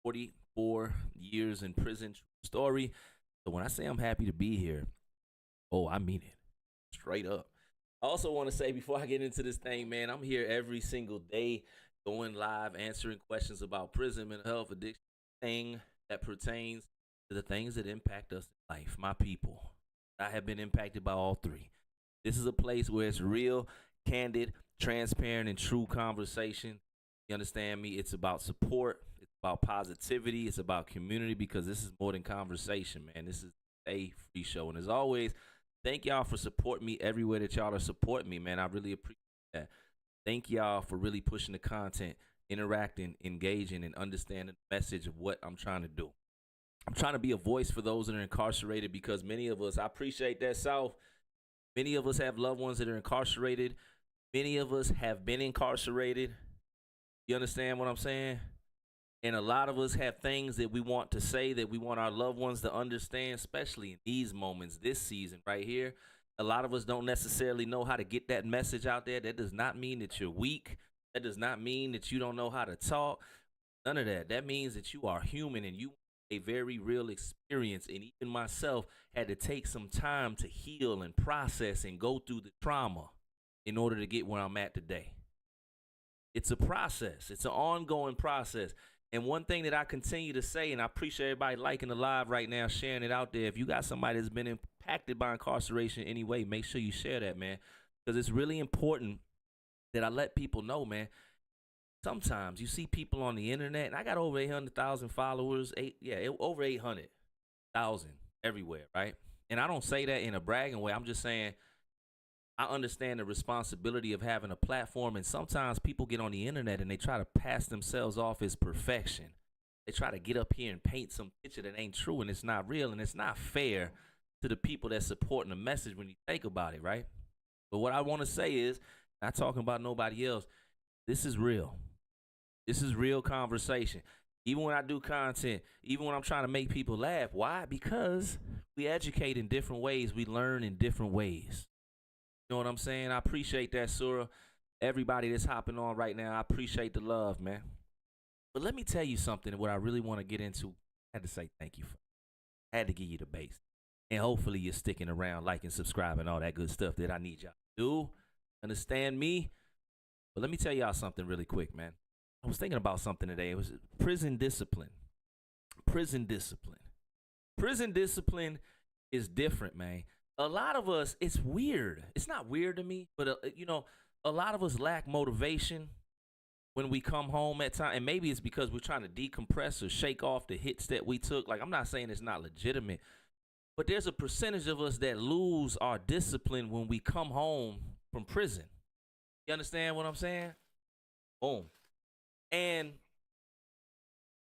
44 years in prison. True story. So when I say I'm happy to be here, oh, I mean it. Straight up. I also want to say before I get into this thing, man, I'm here every single day going live, answering questions about prison, mental health, addiction, thing that pertains to the things that impact us in life, my people. I have been impacted by all three. This is a place where it's real, candid, transparent, and true conversation. You understand me? It's about support. It's about positivity. It's about community because this is more than conversation, man. This is a free show. And as always, thank y'all for supporting me everywhere that y'all are supporting me, man. I really appreciate that. Thank y'all for really pushing the content, interacting, engaging, and understanding the message of what I'm trying to do. I'm trying to be a voice for those that are incarcerated because many of us, I appreciate that, South. Many of us have loved ones that are incarcerated. Many of us have been incarcerated. You understand what I'm saying? And a lot of us have things that we want to say that we want our loved ones to understand, especially in these moments, this season right here. A lot of us don't necessarily know how to get that message out there. That does not mean that you're weak. That does not mean that you don't know how to talk. None of that. That means that you are human and you a very real experience. And even myself had to take some time to heal and process and go through the trauma in order to get where I'm at today. It's a process. It's an ongoing process. And one thing that I continue to say, and I appreciate everybody liking the live right now, sharing it out there. If you got somebody that's been impacted by incarceration anyway, make sure you share that, man. Because it's really important that I let people know, man. Sometimes you see people on the internet, and I got over 800,000 followers, over 800,000 everywhere, right? And I don't say that in a bragging way. I'm just saying I understand the responsibility of having a platform, and sometimes people get on the internet and they try to pass themselves off as perfection. They try to get up here and paint some picture that ain't true, and it's not real, and it's not fair to the people that's supporting the message when you think about it, right? But what I want to say is, not talking about nobody else, this is real. This is real conversation. Even when I do content, even when I'm trying to make people laugh, why? Because we educate in different ways, we learn in different ways. You know what I'm saying? I appreciate that, Sura. Everybody that's hopping on right now, I appreciate the love, man. But let me tell you something, what I really want to get into. I had to say thank you. I had to give you the base. And hopefully you're sticking around, liking, subscribing, all that good stuff that I need y'all to do. Understand me? But let me tell y'all something really quick, man. I was thinking about something today. It was prison discipline. Prison discipline. Prison discipline is different, man. A lot of us, it's weird. It's not weird to me, but a lot of us lack motivation when we come home at time, and maybe it's because we're trying to decompress or shake off the hits that we took. Like, I'm not saying it's not legitimate, but there's a percentage of us that lose our discipline when we come home from prison. You understand what I'm saying? Boom. And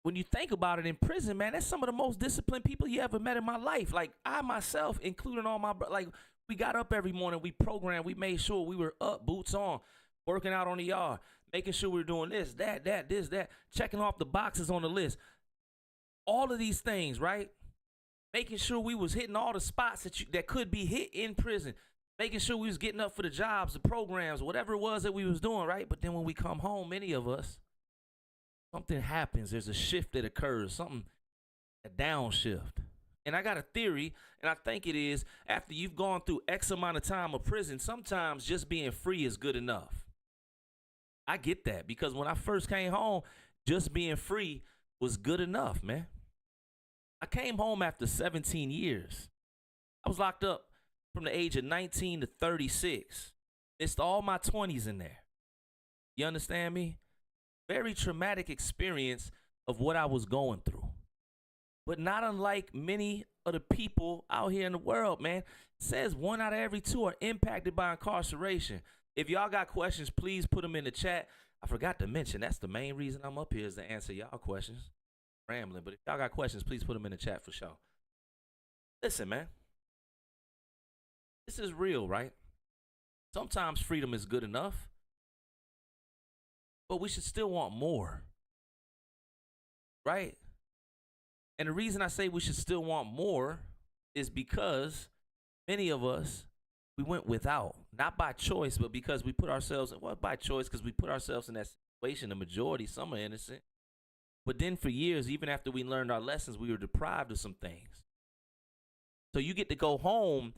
when you think about it, in prison, man, that's some of the most disciplined people you ever met in my life. Like, I myself, including all my like, we got up every morning, we programmed, we made sure we were up, boots on, working out on the yard, making sure we were doing this, that, checking off the boxes on the list. All of these things, right? Making sure we was hitting all the spots that could be hit in prison. Making sure we was getting up for the jobs, the programs, whatever it was that we was doing, right? But then when we come home, many of us, something happens. There's a shift that occurs, a downshift. And I got a theory, and I think it is after you've gone through X amount of time of prison, sometimes just being free is good enough. I get that because when I first came home, just being free was good enough, man. I came home after 17 years. I was locked up from the age of 19 to 36. Missed all my 20s in there. You understand me? Very traumatic experience of what I was going through. But not unlike many of the people out here in the world, man, it says 1 out of every 2 are impacted by incarceration. If y'all got questions, please put them in the chat. I forgot to mention, that's the main reason I'm up here is to answer y'all questions. Rambling, but if y'all got questions, please put them in the chat for sure. Listen, man, this is real, right? Sometimes freedom is good enough, but we should still want more, right? And the reason I say we should still want more is because many of us, we went without, not by choice, but because we put ourselves, well, by choice, because we put ourselves in that situation. The majority, some are innocent, But then for years, even after we learned our lessons, we were deprived of some things. So you get to go home.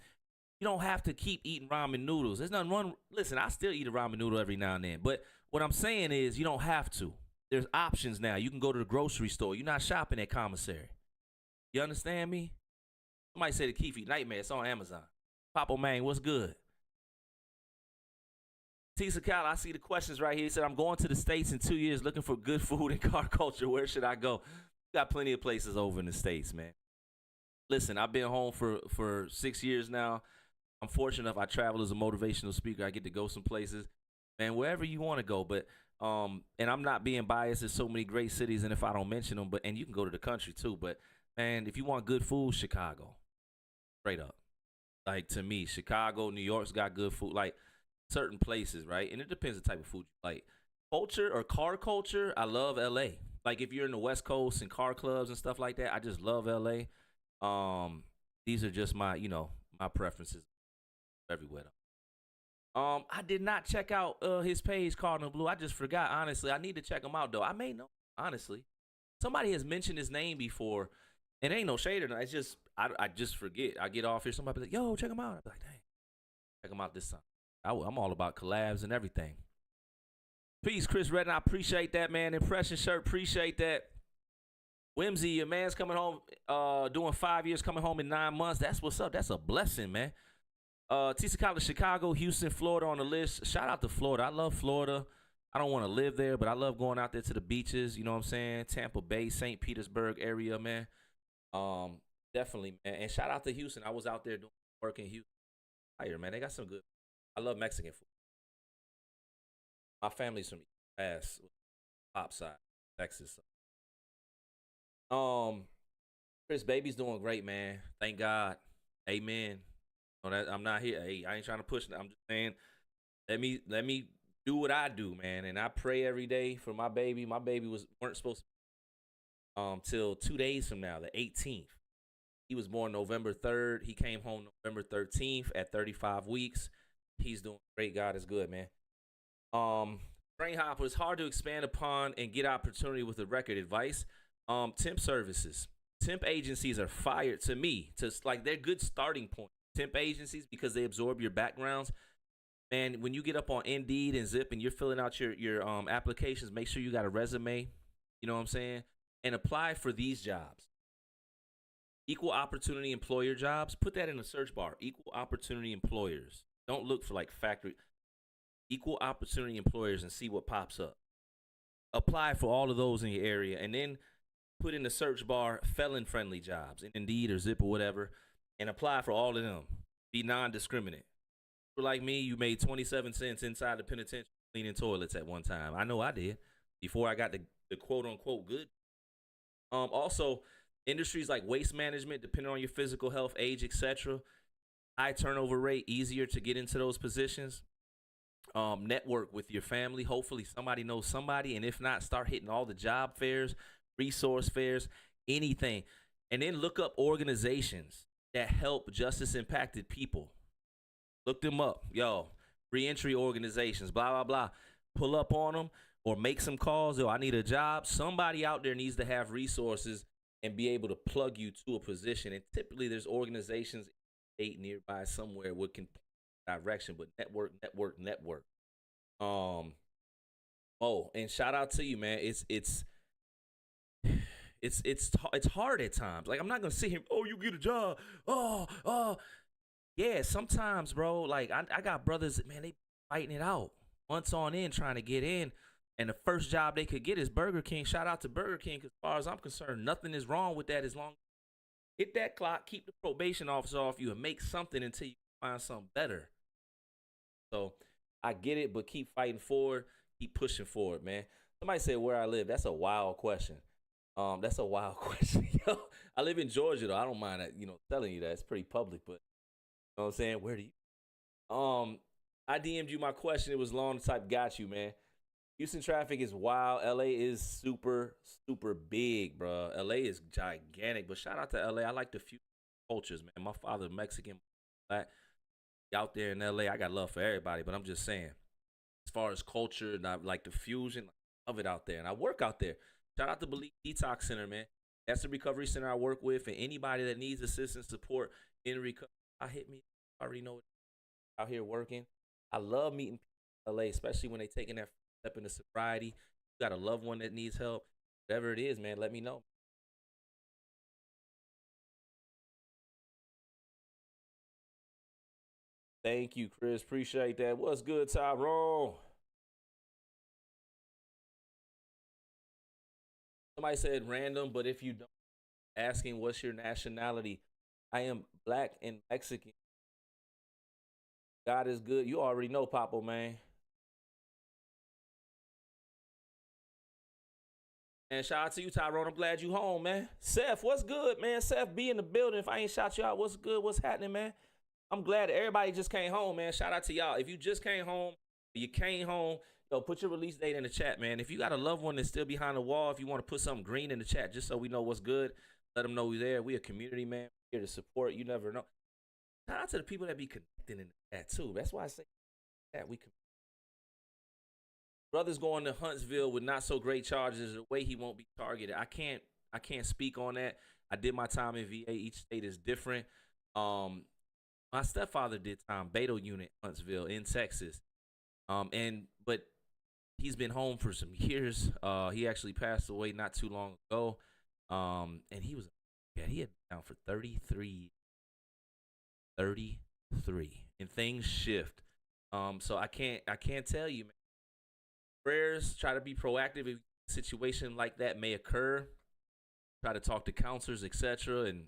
You don't have to keep eating ramen noodles. There's nothing wrong. Listen, I still eat a ramen noodle every now and then. But what I'm saying is you don't have to. There's options now. You can go to the grocery store. You're not shopping at commissary. You understand me? Somebody said the Keefe Nightmare. It's on Amazon. Papa Man, what's good? T. Sakala, I see the questions right here. He said, I'm going to the States in 2 years looking for good food and car culture. Where should I go? Got plenty of places over in the States, man. Listen, I've been home for 6 years now. I'm fortunate enough I travel as a motivational speaker. I get to go some places. Man, wherever you want to go. But and I'm not being biased. There's so many great cities, and if I don't mention them, and you can go to the country too. But man, if you want good food, Chicago. Straight up. Like, to me, Chicago, New York's got good food. Like, certain places, right? And it depends the type of food you like. Culture or car culture, I love LA. Like, if you're in the West Coast and car clubs and stuff like that, I just love LA. These are just my, my preferences everywhere. I did not check out his page, Cardinal Blue. I just forgot, honestly. I need to check him out, though. I may know, honestly. Somebody has mentioned his name before, and it ain't no shade or nothing. It's just, I just forget. I get off here, somebody be like, yo, check him out. I'm like, dang, check him out this time. I'm all about collabs and everything. Peace, Chris Redden. I appreciate that, man. Impression shirt, appreciate that. Whimsy, your man's coming home, doing 5 years, coming home in 9 months. That's what's up. That's a blessing, man. TC College, Chicago, Houston, Florida on the list. Shout out to Florida. I love Florida. I don't want to live there, but I love going out there to the beaches. You know what I'm saying? Tampa Bay, St. Petersburg area, man. Definitely, man. And shout out to Houston. I was out there doing work in Houston. Fire, man. They got some good. I love Mexican food. My family's from past pop side, Texas. Chris, baby's doing great, man. Thank God. Amen. I'm not here. Hey, I ain't trying to push it. I'm just saying, let me do what I do, man. And I pray every day for my baby. My baby weren't supposed to till 2 days from now, the 18th. He was born November 3rd. He came home November 13th at 35 weeks. He's doing great. God is good, man. Train Hopper, it's hard to expand upon and get opportunity with the record advice. Temp services. Temp agencies are fired to me. They're good starting point. Temp agencies, because they absorb your backgrounds. And when you get up on Indeed and Zip and you're filling out your applications, make sure you got a resume. You know what I'm saying? And apply for these jobs. Equal opportunity employer jobs. Put that in the search bar. Equal opportunity employers. Don't look for like factory. Equal opportunity employers and see what pops up. Apply for all of those in your area, and then put in the search bar felon-friendly jobs, Indeed or Zip or whatever, and apply for all of them. Be non-discriminate. Like me, you made 27 cents inside the penitentiary cleaning toilets at one time. I know I did before I got the quote-unquote good. Also, industries like waste management, depending on your physical health, age, etc., high turnover rate, easier to get into those positions. Network with your family. Hopefully somebody knows somebody, and if not, start hitting all the job fairs, resource fairs, anything. And then look up organizations that help justice impacted people. Look them up. Yo, reentry organizations, blah, blah, blah. Pull up on them or make some calls. Yo, I need a job. Somebody out there needs to have resources and be able to plug you to a position. And typically there's organizations nearby somewhere where can direction, but network. And shout out to you, man. It's hard at times. Like, I'm not gonna sit here, oh, you get a job. Yeah, sometimes, bro. Like, I got brothers, man, they fighting it out months on end trying to get in. And the first job they could get is Burger King. Shout out to Burger King. As far as I'm concerned, nothing is wrong with that as long as you hit that clock, keep the probation officer off you, and make something until you find something better. So I get it, but keep fighting forward, keep pushing forward, man. Somebody said where I live. That's a wild question. That's a wild question. Yo, I live in Georgia, though. I don't mind that, telling you that. It's pretty public, but you know what I'm saying? Where do you? I DM'd you my question. It was long. The type got you, man. Houston traffic is wild. LA is super, super big, bro. LA is gigantic. But shout out to LA. I like the few cultures, man. My father Mexican, black. Out there in LA, I got love for everybody. But I'm just saying, as far as culture and I like the fusion, I love it out there. And I work out there. Shout out to Believe Detox Center, man. That's the recovery center I work with, and anybody that needs assistance, support in recovery, hit me. I already know out here working. I love meeting people in LA, especially when they taking that step into sobriety. You got a loved one that needs help, whatever it is, man. Let me know. Thank you, Chris. Appreciate that. What's good, Tyrone? Somebody said random, but if you don't asking what's your nationality, I am black and Mexican. God is good. You already know, Papo, man. And shout out to you, Tyrone. I'm glad you home, man. Seth, what's good, man? Seth, be in the building. If I ain't shot you out, what's good? What's happening, man? I'm glad that everybody just came home, man. Shout out to y'all. If you just came home, you came home, yo, put your release date in the chat, man. If you got a loved one that's still behind the wall, if you want to put something green in the chat just so we know what's good, let them know we're there. We a community, man. We're here to support. You never know. Shout out to the people that be connecting in the chat, too. That's why I say that. Brothers going to Huntsville with not so great charges. The way he won't be targeted. I can't speak on that. I did my time in VA. Each state is different. My stepfather did time, Beto Unit, Huntsville in Texas. But he's been home for some years. He actually passed away not too long ago. And he had been down for 33, and things shift. So I can't tell you, man. Prayers, try to be proactive if a situation like that may occur. Try to talk to counselors, etc., and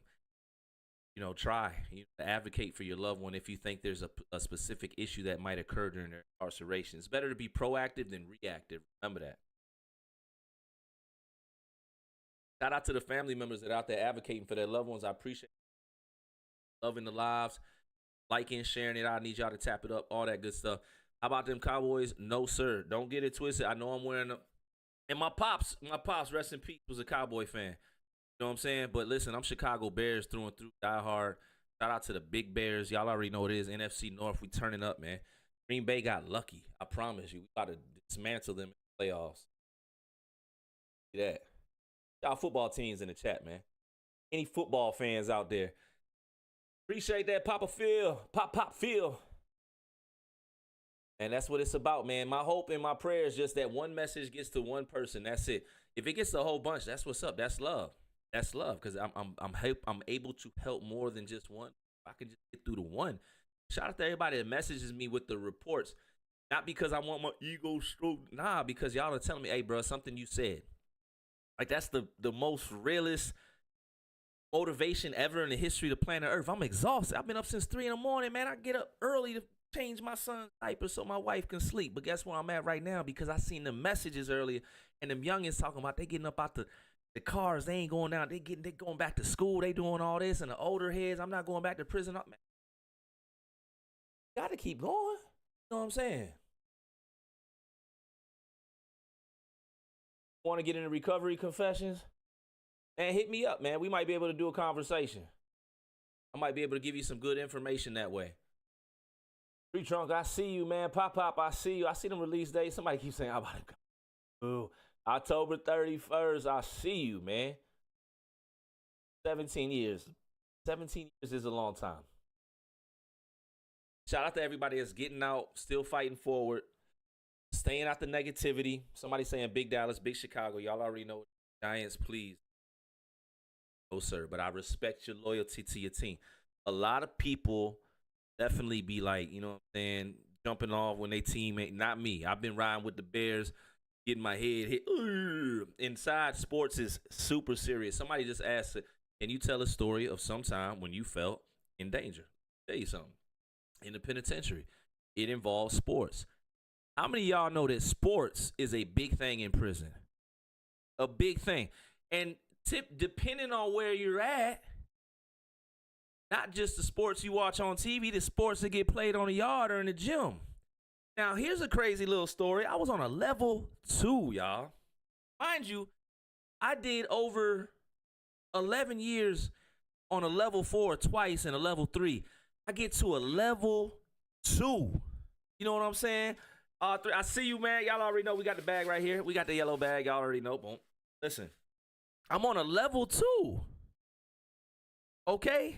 try to advocate for your loved one if you think there's a specific issue that might occur during their incarceration. It's better to be proactive than reactive. Remember that. Shout out to the family members that are out there advocating for their loved ones. I appreciate loving the lives, liking, sharing it. I need y'all to tap it up, all that good stuff. How about them Cowboys? No, sir. Don't get it twisted. I know I'm wearing them. And my pops, rest in peace, was a Cowboy fan. You know what I'm saying? But listen, I'm Chicago Bears through and through, die hard. Shout out to the Big Bears. Y'all already know what it is. NFC North, we turning up, man. Green Bay got lucky. I promise you. We got to dismantle them in the playoffs. See that. Y'all football teams in the chat, man. Any football fans out there? Appreciate that, Papa Phil. Pop Phil. And that's what it's about, man. My hope and my prayer is just that one message gets to one person. That's it. If it gets to a whole bunch, that's what's up. That's love. That's love, because I'm able to help more than just one. If I can just get through to one. Shout out to everybody that messages me with the reports. Not because I want my ego stroked. Nah, because y'all are telling me, hey, bro, something you said. Like, that's the most realest motivation ever in the history of the planet Earth. I'm exhausted. I've been up since 3 in the morning, man. I get up early to change my son's diaper so my wife can sleep. But guess where I'm at right now? Because I seen the messages earlier, and them youngins talking about they getting up out the cars. They ain't going down. They going back to school. They doing all this. And the older heads, I'm not going back to prison. Man, got to keep going. You know what I'm saying? Want to get into recovery confessions? Man, hit me up, man. We might be able to do a conversation. I might be able to give you some good information that way. Free Trunk, I see you, man. Pop, I see you. I see them release dates. Somebody keeps saying, I'm about to go. Ooh, October 31st, I see you, man. 17 years. 17 years is a long time. Shout out to everybody that's getting out, still fighting forward, staying out the negativity. Somebody saying Big Dallas, Big Chicago. Y'all already know. Giants, please. No, sir, but I respect your loyalty to your team. A lot of people definitely be like, you know what I'm saying, jumping off when they teammate. Not me. I've been riding with the Bears, getting my head hit. Inside, sports is super serious. Somebody just asked, can you tell a story of some time when you felt in danger? I'll tell you something. In the penitentiary, it involves sports. How many of y'all know that sports is a big thing in prison? A big thing. And depending on where you're at, not just the sports you watch on TV, the sports that get played on the yard or in the gym. Now, here's a crazy little story. I was on a level 2, y'all. Mind you, I did over 11 years on a level 4 twice and a level 3. I get to a level 2. You know what I'm saying? I see you, man. Y'all already know we got the bag right here. We got the yellow bag. Y'all already know. Boom. Listen, I'm on a level 2. Okay?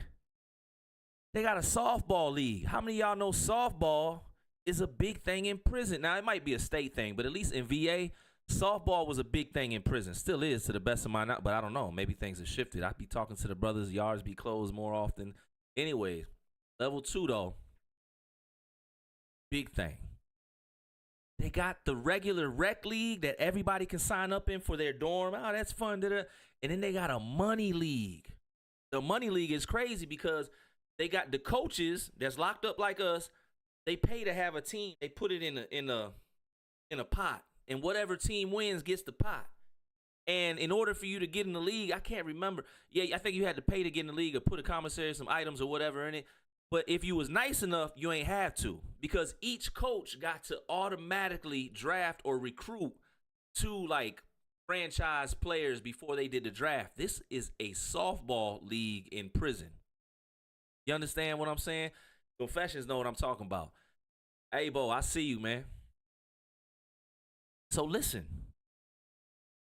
They got a softball league. How many of y'all know softball is a big thing in prison? Now, it might be a state thing, but at least in VA, softball was a big thing in prison. Still is, to the best of my knowledge, but I don't know. Maybe things have shifted. I'd be talking to the brothers, yards be closed more often. Anyway, level 2, though, big thing. They got the regular rec league that everybody can sign up in for their dorm. Oh, that's fun. And then they got a money league. The money league is crazy because they got the coaches that's locked up like us. They pay to have a team. They put it in a pot, and whatever team wins gets the pot. And in order for you to get in the league, I can't remember. Yeah, I think you had to pay to get in the league or put a commissary, some items or whatever in it. But if you was nice enough, you ain't have to, because each coach got to automatically draft or recruit 2 like franchise players before they did the draft. This is a softball league in prison. You understand what I'm saying? Confessions know what I'm talking about. Hey, Bo, I see you, man. So listen,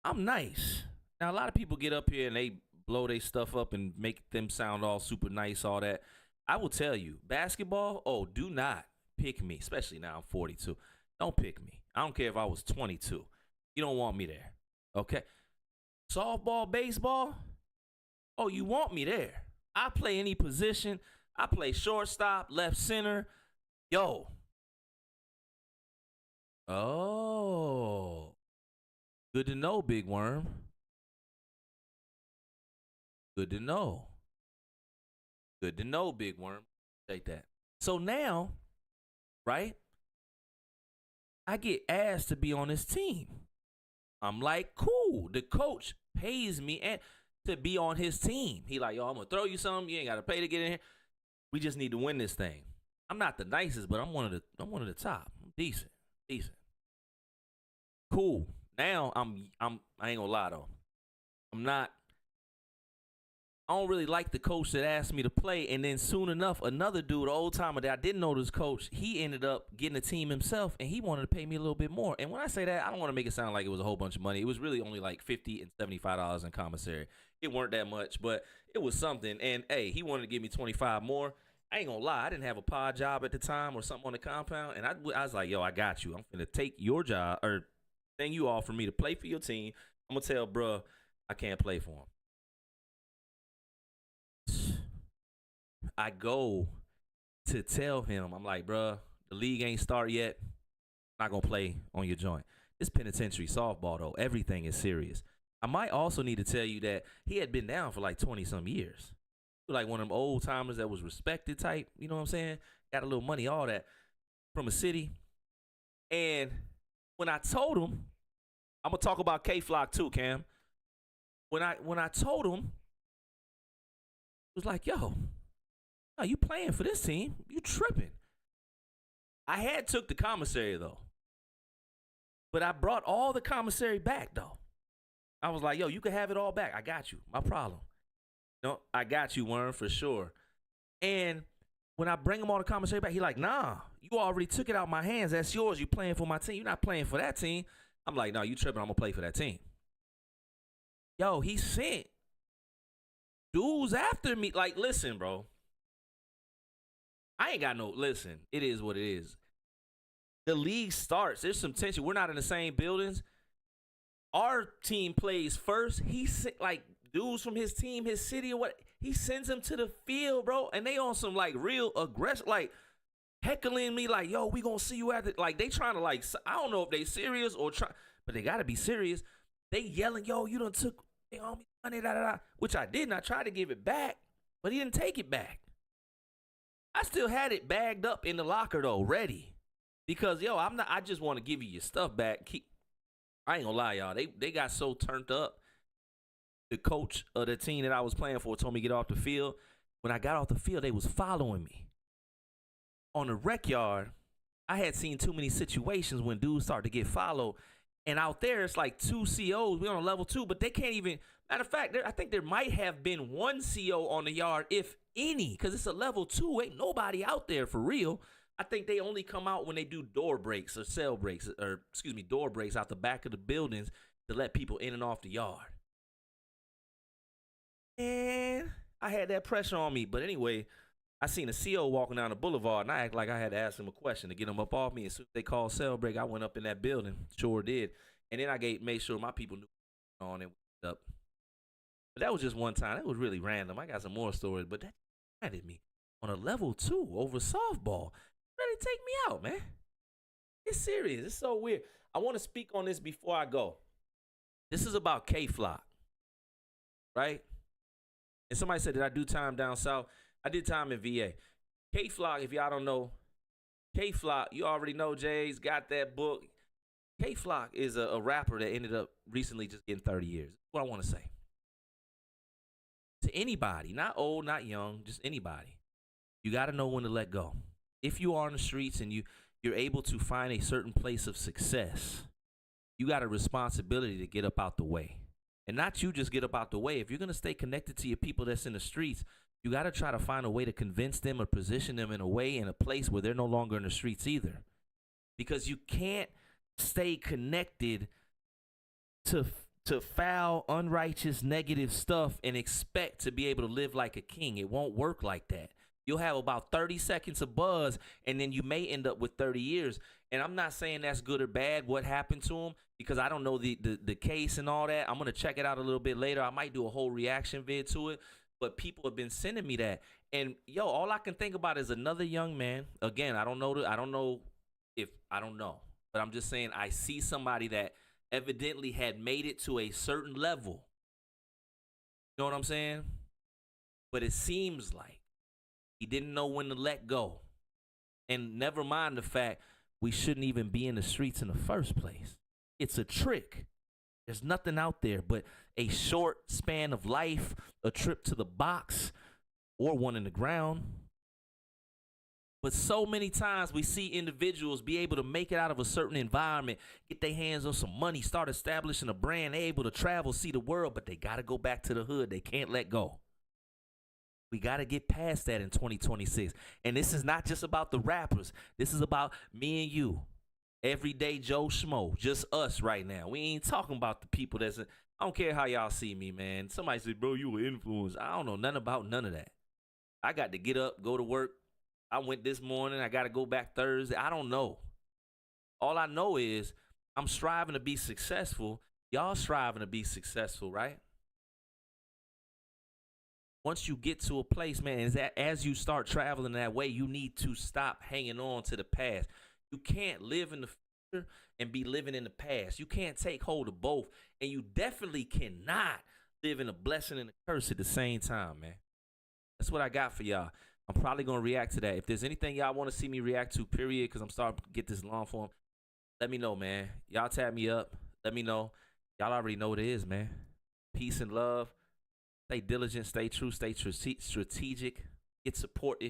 I'm nice. Now, a lot of people get up here and they blow their stuff up and make them sound all super nice, all that. I will tell you, basketball, do not pick me, especially now I'm 42. Don't pick me. I don't care if I was 22. You don't want me there, okay? Softball, baseball, you want me there. I play any position. I play shortstop, left center. Yo. Oh. Good to know, Big Worm. Good to know. Good to know, Big Worm. Take that. So now, right, I get asked to be on this team. I'm like, cool. The coach pays me and to be on his team. He like, yo, I'm going to throw you something. You ain't got to pay to get in here. We just need to win this thing. I'm not the nicest, but I'm one of the top. I'm decent. Cool. Now I ain't gonna lie though. I don't really like the coach that asked me to play, and then soon enough, another dude, an old timer that I didn't know this coach, he ended up getting a team himself, and he wanted to pay me a little bit more. And when I say that, I don't want to make it sound like it was a whole bunch of money. It was really only like $50 and $75 in commissary. It weren't that much, but it was something. And hey, he wanted to give me 25 more. I ain't gonna lie, I didn't have a pod job at the time or something on the compound, and I was like, yo, I got you. I'm gonna take your job or thing you offer me to play for your team. I'm gonna tell bruh I can't play for him. I go to tell him, I'm like, bruh, the league ain't started yet. I'm not gonna play on your joint. It's penitentiary softball though. Everything is serious. I might also need to tell you that he had been down for like 20 some years. Like one of them old timers that was respected type, you know what I'm saying? Got a little money, all that, from a city. And when I told him, I'm gonna talk about K-Flock too, Cam. When I told him, it was like, yo, no, you playing for this team? You tripping? I had took the commissary though, but I brought all the commissary back though. I was like, yo, you can have it all back. I got you. My problem. No, I got you, Worm, for sure. And when I bring him all the commissary back, he like, nah, you already took it out of my hands. That's yours. You playing for my team. You're not playing for that team. I'm like, no, you tripping. I'm going to play for that team. Yo, he sent dudes after me. Like, listen, bro. I ain't got no, listen, it is what it is. The league starts. There's some tension. We're not in the same buildings. Our team plays first. He sent, like, dudes from his team, his city, or what, he sends them to the field, bro, and they on some like real aggressive, like heckling me, like, yo, we gonna see you after. Like they trying to like, I don't know if they serious or try, but they gotta be serious. They yelling, yo, you done took all me money, da da da, which I didn't. I tried to give it back, but he didn't take it back. I still had it bagged up in the locker though, ready, because yo, I'm not. I just want to give you your stuff back. I ain't gonna lie, y'all. They got so turned up. The coach of the team that I was playing for told me to get off the field. When I got off the field, they was following me. On the rec yard, I had seen too many situations when dudes start to get followed. And out there, it's like 2 COs. We're on level 2, but they can't even. Matter of fact, I think there might have been 1 CO on the yard, if any, because it's a level 2. Ain't nobody out there for real. I think they only come out when they do door breaks or cell breaks, or excuse me, door breaks out the back of the buildings to let people in and off the yard. And I had that pressure on me. But anyway, I seen a CO walking down the boulevard, and I act like I had to ask him a question to get him up off me. As soon as they called cell break, I went up in that building. Sure did. And then I made sure my people knew what was on and went up. But that was just one time. That was really random. I got some more stories, but that reminded me on a level 2 over softball. Ready to take me out, man. It's serious. It's so weird. I want to speak on this before I go. This is about K-Flock, right? And somebody said, did I do time down south? I did time in VA. K-Flock, if y'all don't know, K-Flock, you already know Jay's got that book. K-Flock is a rapper that ended up recently just getting 30 years. That's what I want to say. To anybody, not old, not young, just anybody, you got to know when to let go. If you are on the streets and you're able to find a certain place of success, you got a responsibility to get up out the way. And not you just get up out the way. If you're going to stay connected to your people that's in the streets, you got to try to find a way to convince them or position them in a way, in a place where they're no longer in the streets either. Because you can't stay connected to foul, unrighteous, negative stuff and expect to be able to live like a king. It won't work like that. You'll have about 30 seconds of buzz, and then you may end up with 30 years. And I'm not saying that's good or bad, what happened to him, because I don't know the case and all that. I'm going to check it out a little bit later. I might do a whole reaction vid to it. But people have been sending me that. And, yo, all I can think about is another young man. Again, I don't know. But I'm just saying I see somebody that evidently had made it to a certain level. You know what I'm saying? But it seems like he didn't know when to let go. And never mind the fact we shouldn't even be in the streets in the first place. It's a trick. There's nothing out there but a short span of life, a trip to the box, or one in the ground. But so many times we see individuals be able to make it out of a certain environment, get their hands on some money, start establishing a brand, they're able to travel, see the world, but they got to go back to the hood. They can't let go. We got to get past that in 2026. And this is not just about the rappers. This is about me and you. Everyday Joe Schmo. Just us right now. We ain't talking about the people that's... I don't care how y'all see me, man. Somebody said, bro, you were influenced. I don't know nothing about none of that. I got to get up, go to work. I went this morning. I got to go back Thursday. I don't know. All I know is I'm striving to be successful. Y'all striving to be successful, right? Once you get to a place, man, is that as you start traveling that way, you need to stop hanging on to the past. You can't live in the future and be living in the past. You can't take hold of both. And you definitely cannot live in a blessing and a curse at the same time, man. That's what I got for y'all. I'm probably going to react to that. If there's anything y'all want to see me react to, period, because I'm starting to get this long form, let me know, man. Y'all tap me up. Let me know. Y'all already know what it is, man. Peace and love. Stay diligent, stay true, stay strategic. Get support if